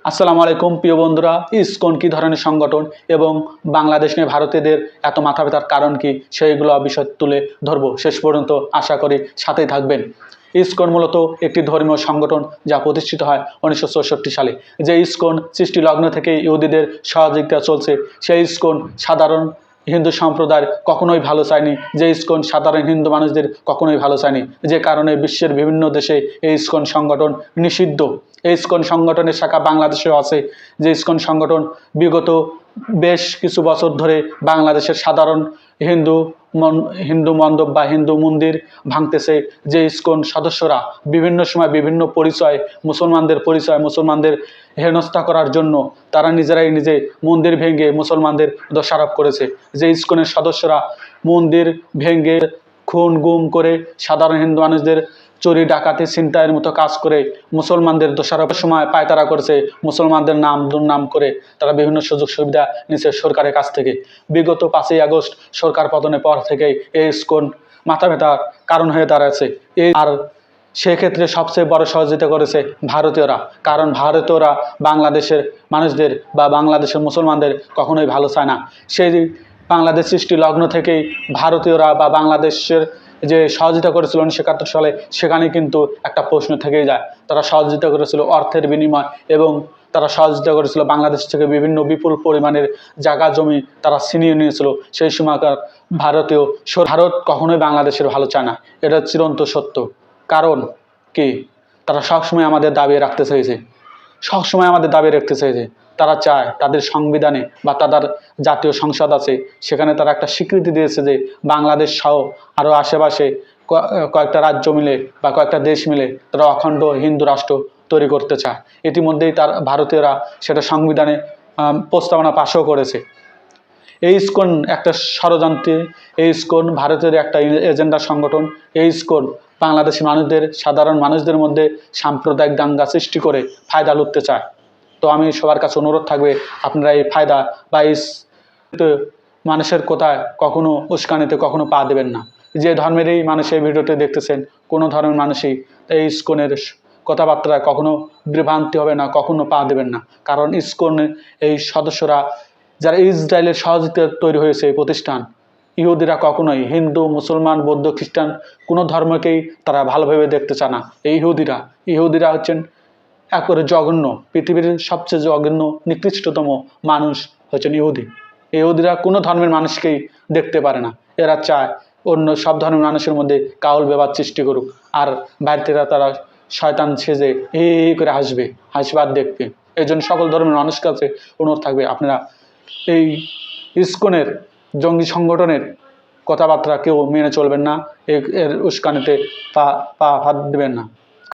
আসসালামু আলাইকুম প্রিয় বন্ধুরা। ইসকন কি ধরনের সংগঠন এবং বাংলাদেশ নিয়ে ভারতীয়দের এত মাথা ব্যথার কারণ কি, সেইগুলো বিষয় তুলে ধরবো। শেষ পর্যন্ত আশা করি সাথেই থাকবেন। ইসকন মূলত একটি ধর্মীয় সংগঠন যা প্রতিষ্ঠিত হয় 1964 সালে। যে ইসকন সৃষ্টি লগ্ন থেকে ইহুদিদের সহযোগিতা চলছে, সেই ইসকন সাধারণ হিন্দু সম্প্রদায় কখনোই ভালো চায়নি। যে ইসকন সাধারণ হিন্দু মানুষদের কখনোই ভালো চায়নি, যে কারণে বিশ্বের বিভিন্ন দেশে এই ইসকন সংগঠন নিষিদ্ধ। এই ইসকন সংগঠনের শাখা বাংলাদেশেও আছে। যে ইসকন সংগঠন বিগত বেশ কিছু বছর ধরে বাংলাদেশের সাধারণ হিন্দু মণ্ডপ বা হিন্দু মন্দির ভাঙতেছে। যে ইসকন সদস্যরা বিভিন্ন সময় বিভিন্ন পরিচয়, মুসলমানদের হেনস্থা করার জন্য তারা নিজেরাই মন্দির ভেঙে মুসলমানদের দোষারোপ করেছে। যে ইসকনের সদস্যরা মন্দির ভেঙে খুন গুম করে সাধারণ হিন্দু মানুষদের চুরি ডাকাতি ছিনতাইয়ের মতো কাজ করে মুসলমানদের দোষারোপের সময় পায়তারা করেছে। মুসলমানদের নাম দুর্নাম করে তারা বিভিন্ন সুযোগ সুবিধা নিচ্ছে সরকারের কাছ থেকে। বিগত 5ই আগস্ট সরকার পতনের পর থেকেই এই ইসকন মাথা ব্যথার কারণ হয়ে দাঁড়াচ্ছে। আর সেক্ষেত্রে সবচেয়ে বড় সহযোগিতা করেছে ভারতীয়রা, কারণ ভারতীয়রা বাংলাদেশের মানুষদের বা বাংলাদেশের মুসলমানদের কখনোই ভালো চায় না। সেই বাংলাদেশ সৃষ্টি লগ্ন থেকেই ভারতীয়রা বা বাংলাদেশের যে সহযোগিতা করেছিল 1971 সালে, সেখানে কিন্তু একটা প্রশ্ন থেকেই যায়। তারা সহযোগিতা করেছিল অর্থের বিনিময়, এবং তারা সহযোগিতা করেছিল বাংলাদেশ থেকে বিভিন্ন বিপুল পরিমাণের জায়গা জমি তারা ছিনিয়ে নিয়েছিল। সেই সময়কার ভারত কখনোই বাংলাদেশের ভালো চায় না, এটা চিরন্ত সত্য। কারণ কি, তারা সবসময় আমাদের দাবি রাখতে চেয়েছে, তারা চায় তাদের সংবিধানে বা তাদের জাতীয় সংসদ আছে, সেখানে তারা একটা স্বীকৃতি দিয়েছে যে বাংলাদেশ সহ আরও আশেপাশে কয়েকটা রাজ্য মিলে বা কয়েকটা দেশ মিলে তারা অখণ্ড হিন্দু রাষ্ট্র তৈরি করতে চায়। ইতিমধ্যেই ভারতীয়রা সেটা সংবিধানে প্রস্তাবনা পাশও করেছে। এই ইসকন একটা ষড়যন্ত্র। এই ইসকন ভারতের একটা এজেন্ডা সংগঠন। এই ইসকন বাংলাদেশি সাধারণ মানুষদের মধ্যে সাম্প্রদায়িক দাঙ্গা সৃষ্টি করে ফায়দা লুটতে চায়। তো আমি সবার কাছে অনুরোধ থাকবে, আপনারা এই ফায়দা বা মানুষের কোথায় কখনো উস্কানিতে কখনো পা দেবেন না। যে ধর্মেরই মানুষ এই ভিডিওটি দেখতেছেন, কোনো ধর্মের মানুষই এই ইসকনের কথাবার্তায় কখনো বিভ্রান্তি হবে না, কখনো পা দেবেন না। কারণ ইসকনের এই সদস্যরা যারা ইসরায়েলের সহযোগিতা তৈরি হয়েছে এই প্রতিষ্ঠান, ইহুদিরা কখনোই হিন্দু মুসলমান বৌদ্ধ খ্রিস্টান কোনো ধর্মকেই তারা ভালোভাবে দেখতে চায় না। এই ইহুদিরা হচ্ছেন একবারে জঘন্য, পৃথিবীর সবচেয়ে জঘন্য নিকৃষ্টতম মানুষ হচ্ছেন ইহুদি। ইহুদিরা কোনো ধর্মের মানুষকেই দেখতে পারে না। এরা চায় অন্য সব ধর্মের মানুষের মধ্যে কাউল বিবাদ সৃষ্টি করুক, আর বাইরেরা তারা শয়তান সেজে করে হাসবার দেখবে। এই জন্য সকল ধর্মের মানুষের কাছে অনুরোধ থাকবে, আপনারা এই ইসকনের জঙ্গি সংগঠনের কথাবার্তা কেউ মেনে চলবেন না, এর উস্কানিতে পা দেবেন না।